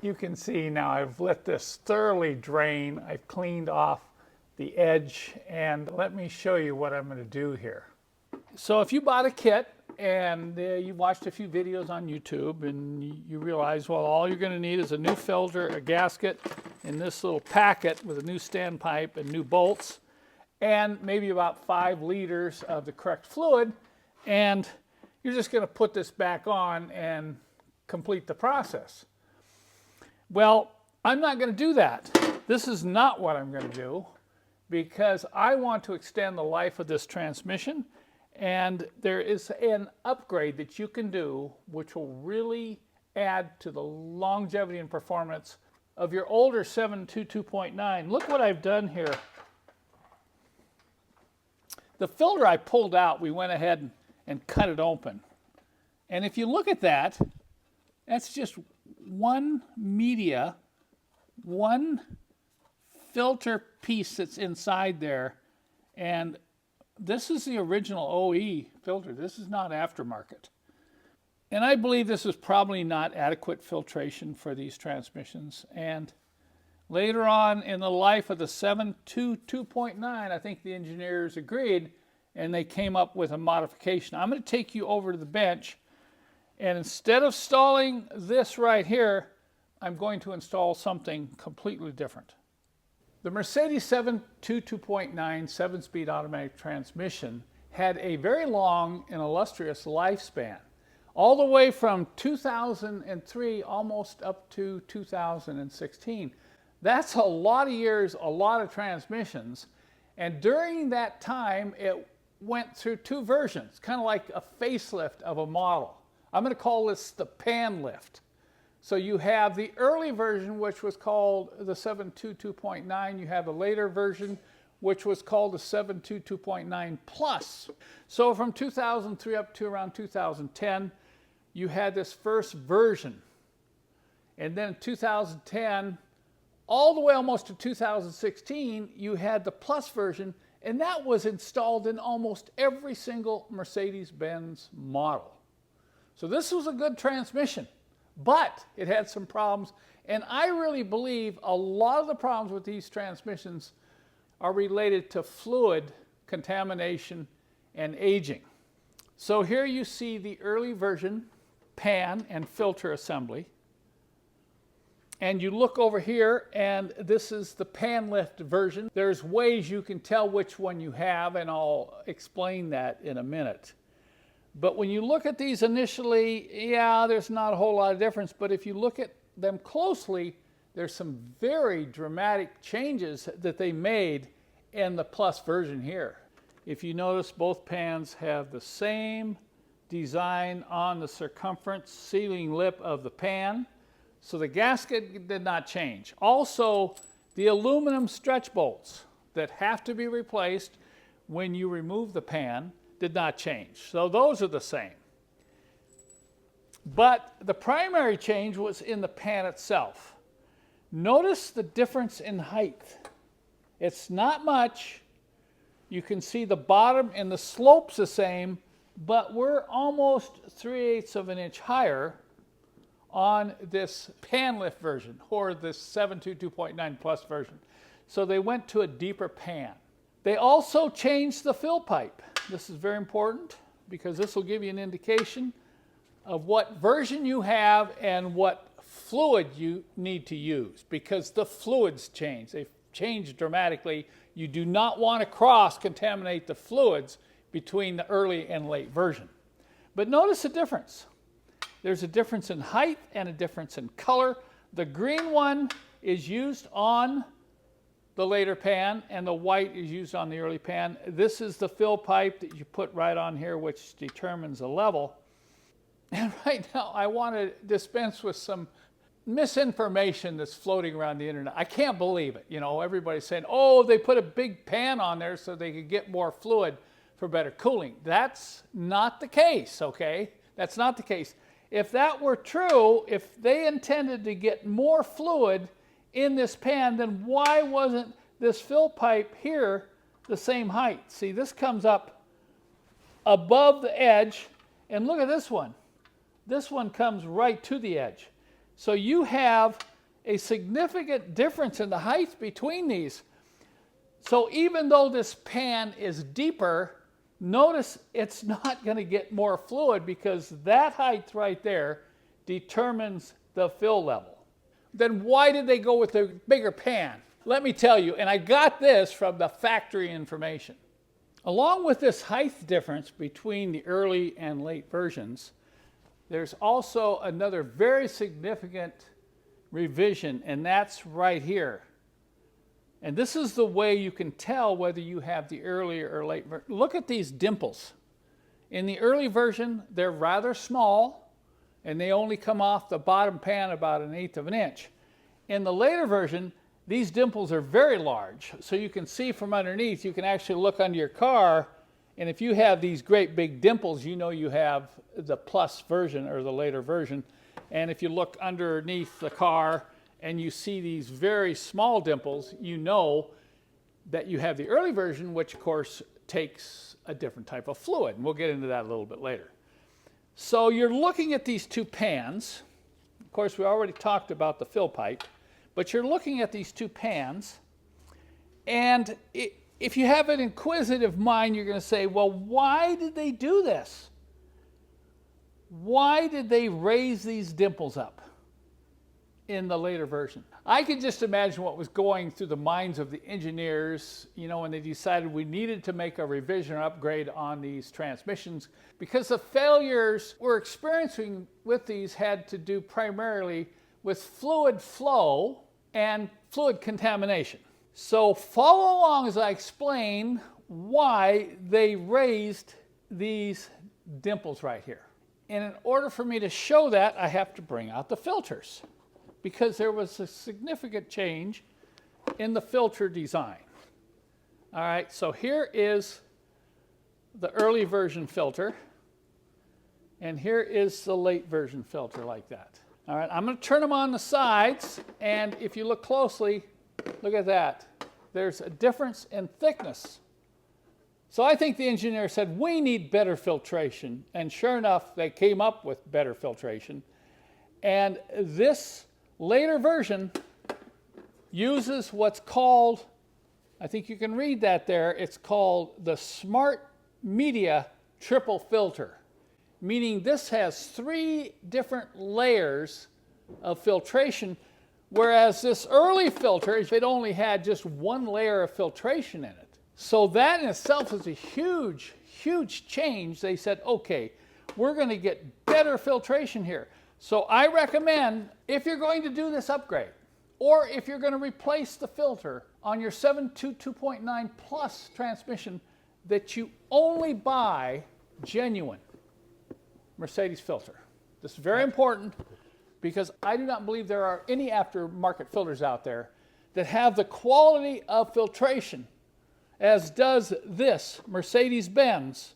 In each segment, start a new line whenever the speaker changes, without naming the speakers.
You can see now I've let this thoroughly drain. I've cleaned off the edge, and let me show you what I'm going to do here. So if you bought a kit and you watched a few videos on YouTube and you realize, well, all you're going to need is a new filter, a gasket, and this little packet with a new standpipe and new bolts, and maybe about 5 liters of the correct fluid, and you're just going to put this back on and complete the process. Well, I'm not going to do that. This is not what I'm going to do, because I want to extend the life of this transmission, and there is an upgrade that you can do which will really add to the longevity and performance of your older 722.9. Look what I've done here. The filter I pulled out, we went ahead and cut it open. And if you look at that, that's just one media, one filter piece that's inside there, and this is the original OE filter. This is not aftermarket. And I believe this is probably not adequate filtration for these transmissions. And later on in the life of the 722.9, I think the engineers agreed and they came up with a modification. I'm going to take you over to the bench, and instead of installing this right here, I'm going to install something completely different. The Mercedes 722.9 7-speed automatic transmission had a very long and illustrious lifespan, all the way from 2003 almost up to 2016. That's a lot of years, a lot of transmissions, and during that time it went through 2 versions, kind of like a facelift of a model. I'm going to call this the pan lift. So you have the early version, which was called the 722.9. You have the later version, which was called the 722.9 Plus. So from 2003 up to around 2010, you had this first version. And then in 2010, all the way almost to 2016, you had the Plus version, and that was installed in almost every single Mercedes-Benz model. So this was a good transmission. But it had some problems, and I really believe a lot of the problems with these transmissions are related to fluid contamination and aging. So here you see the early version pan and filter assembly, and you look over here, and this is the pan lift version. There's ways you can tell which one you have, and I'll explain that in a minute. But when you look at these initially, yeah, there's not a whole lot of difference. But if you look at them closely, there's some very dramatic changes that they made in the Plus version here. If you notice, both pans have the same design on the circumference sealing lip of the pan. So the gasket did not change. Also, the aluminum stretch bolts that have to be replaced when you remove the pan did not change. So those are the same. But the primary change was in the pan itself. Notice the difference in height. It's not much. You can see the bottom and the slope's the same, but we're almost 3/8 of an inch higher on this pan lift version, or this 722.9 Plus version. So they went to a deeper pan. They also changed the fill pipe. This is very important because this will give you an indication of what version you have and what fluid you need to use, because the fluids change. They've changed dramatically. You do not want to cross-contaminate the fluids between the early and late version. But notice the difference. There's a difference in height and a difference in color. The green one is used on the later pan, and the white is used on the early pan. This is the fill pipe that you put right on here, which determines the level. And right now, I want to dispense with some misinformation that's floating around the internet. I can't believe it. You know, everybody's saying, oh, they put a big pan on there so they could get more fluid for better cooling. That's not the case, okay? That's not the case. If that were true, if they intended to get more fluid in this pan, then why wasn't this fill pipe here the same height? See, this comes up above the edge, and look at this one. This one comes right to the edge. So you have a significant difference in the height between these. So even though this pan is deeper, notice it's not going to get more fluid because that height right there determines the fill level. Then why did they go with the bigger pan? Let me tell you, and I got this from the factory information. Along with this height difference between the early and late versions, there's also another very significant revision, and that's right here. And this is the way you can tell whether you have the early or late version. Look at these dimples. In the early version, they're rather small, and they only come off the bottom pan about 1/8 of an inch. In the later version, these dimples are very large, so you can see from underneath. You can actually look under your car, and if you have these great big dimples, you know you have the plus version or the later version. And if you look underneath the car and you see these very small dimples, you know that you have the early version, which of course takes a different type of fluid. And we'll get into that a little bit later. So you're looking at these two pans. Of course, we already talked about the fill pipe, but you're looking at these two pans. And if you have an inquisitive mind, you're going to say, well, why did they do this? Why did they raise these dimples up in the later version? I can just imagine what was going through the minds of the engineers, you know, when they decided we needed to make a revision or upgrade on these transmissions, because the failures we're experiencing with these had to do primarily with fluid flow and fluid contamination. So follow along as I explain why they raised these dimples right here. And in order for me to show that, I have to bring out the filters, because there was a significant change in the filter design. All right, so here is the early version filter, and here is the late version filter like that. All right, I'm going to turn them on the sides, and if you look closely, look at that. There's a difference in thickness. So I think the engineer said, we need better filtration. And sure enough, they came up with better filtration. And this later version uses what's called, I think you can read that there, it's called the Smart Media Triple Filter. Meaning this has 3 different layers of filtration, whereas this early filter, it only had just 1 layer of filtration in it. So that in itself is a huge, huge change. They said, okay, we're going to get better filtration here. So I recommend, if you're going to do this upgrade, or if you're going to replace the filter on your 722.9 Plus transmission, that you only buy genuine Mercedes filter. This is very important, because I do not believe there are any aftermarket filters out there that have the quality of filtration as does this Mercedes-Benz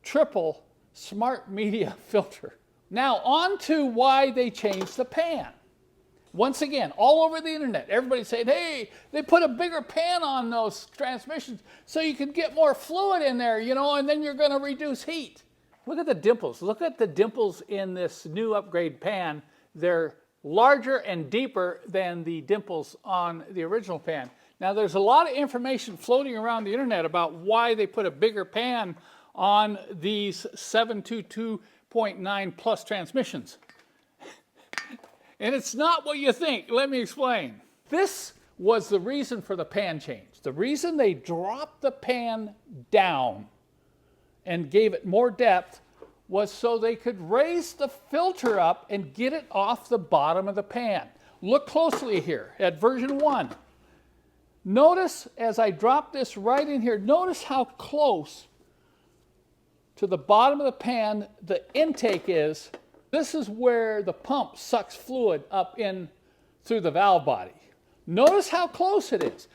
triple Smart Media filter. Now on to why they changed the pan. Once again, all over the internet, everybody saying, hey, they put a bigger pan on those transmissions so you can get more fluid in there, you know, and then you're going to reduce heat. Look at the dimples. Look at the dimples in this new upgrade pan. They're larger and deeper than the dimples on the original pan. Now, there's a lot of information floating around the internet about why they put a bigger pan on these 722.9 Plus transmissions. And it's not what you think. Let me explain. This was the reason for the pan change. The reason they dropped the pan down and gave it more depth was so they could raise the filter up and get it off the bottom of the pan. Look closely here at version 1. Notice as I drop this right in here, notice how close to the bottom of the pan the intake is. This is where the pump sucks fluid up in through the valve body. Notice how close it is.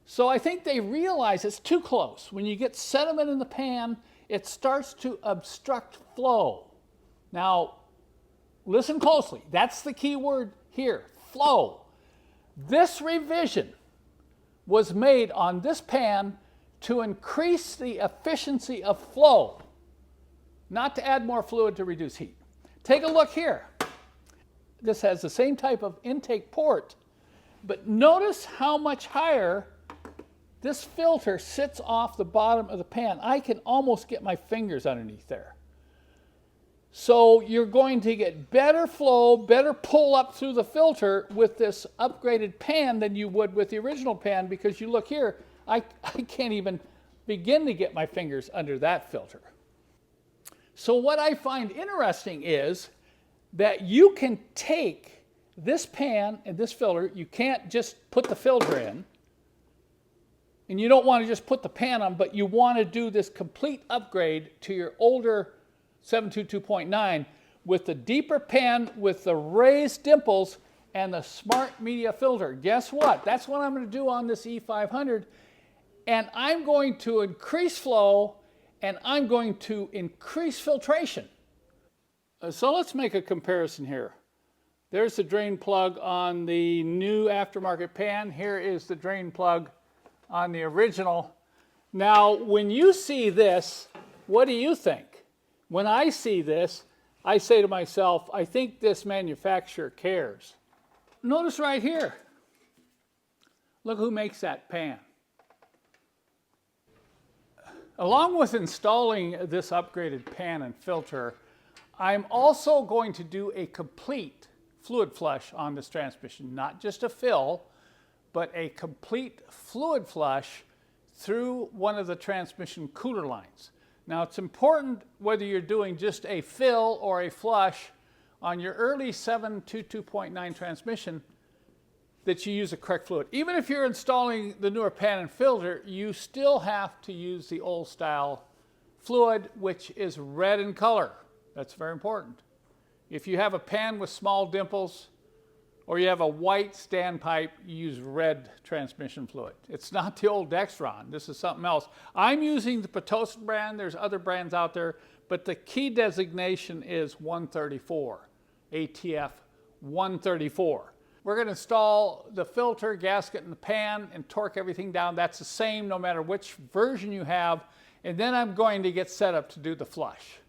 So I think they realize it's too close. When you get sediment in the pan, it starts to obstruct flow. Now, listen closely. That's the key word here, flow. This revision was made on this pan to increase the efficiency of flow, not to add more fluid to reduce heat. Take a look here. this has the same type of intake port, but notice how much higher this filter sits off the bottom of the pan. I can almost get my fingers underneath there. So you're going to get better flow, better pull up through the filter with this upgraded pan than you would with the original pan, because you look here, I can't even begin to get my fingers under that filter. So what I find interesting is that you can take this pan and this filter, you can't just put the filter in, and you don't want to just put the pan on, but you want to do this complete upgrade to your older 722.9 with the deeper pan, with the raised dimples, and the smart media filter. Guess what? That's what I'm going to do on this E500. And I'm going to increase flow, and I'm going to increase filtration. So let's make a comparison here. There's the drain plug on the new aftermarket pan. Here is the drain plug on the original. Now, when you see this, what do you think? When I see this, I say to myself, I think this manufacturer cares. Notice right here. Look who makes that pan. Along with installing this upgraded pan and filter, I'm also going to do a complete fluid flush on this transmission. Not just a fill, but a complete fluid flush through one of the transmission cooler lines. Now, it's important whether you're doing just a fill or a flush on your early 722.9 transmission that you use the correct fluid. Even if you're installing the newer pan and filter, you still have to use the old style fluid, which is red in color. That's very important. If you have a pan with small dimples, or you have a white standpipe, you use red transmission fluid. It's not the old Dexron. This is something else. I'm using the Pitocin brand. There's other brands out there, but the key designation is 134, ATF 134. We're going to install the filter, gasket, and the pan and torque everything down. That's the same no matter which version you have. And then I'm going to get set up to do the flush.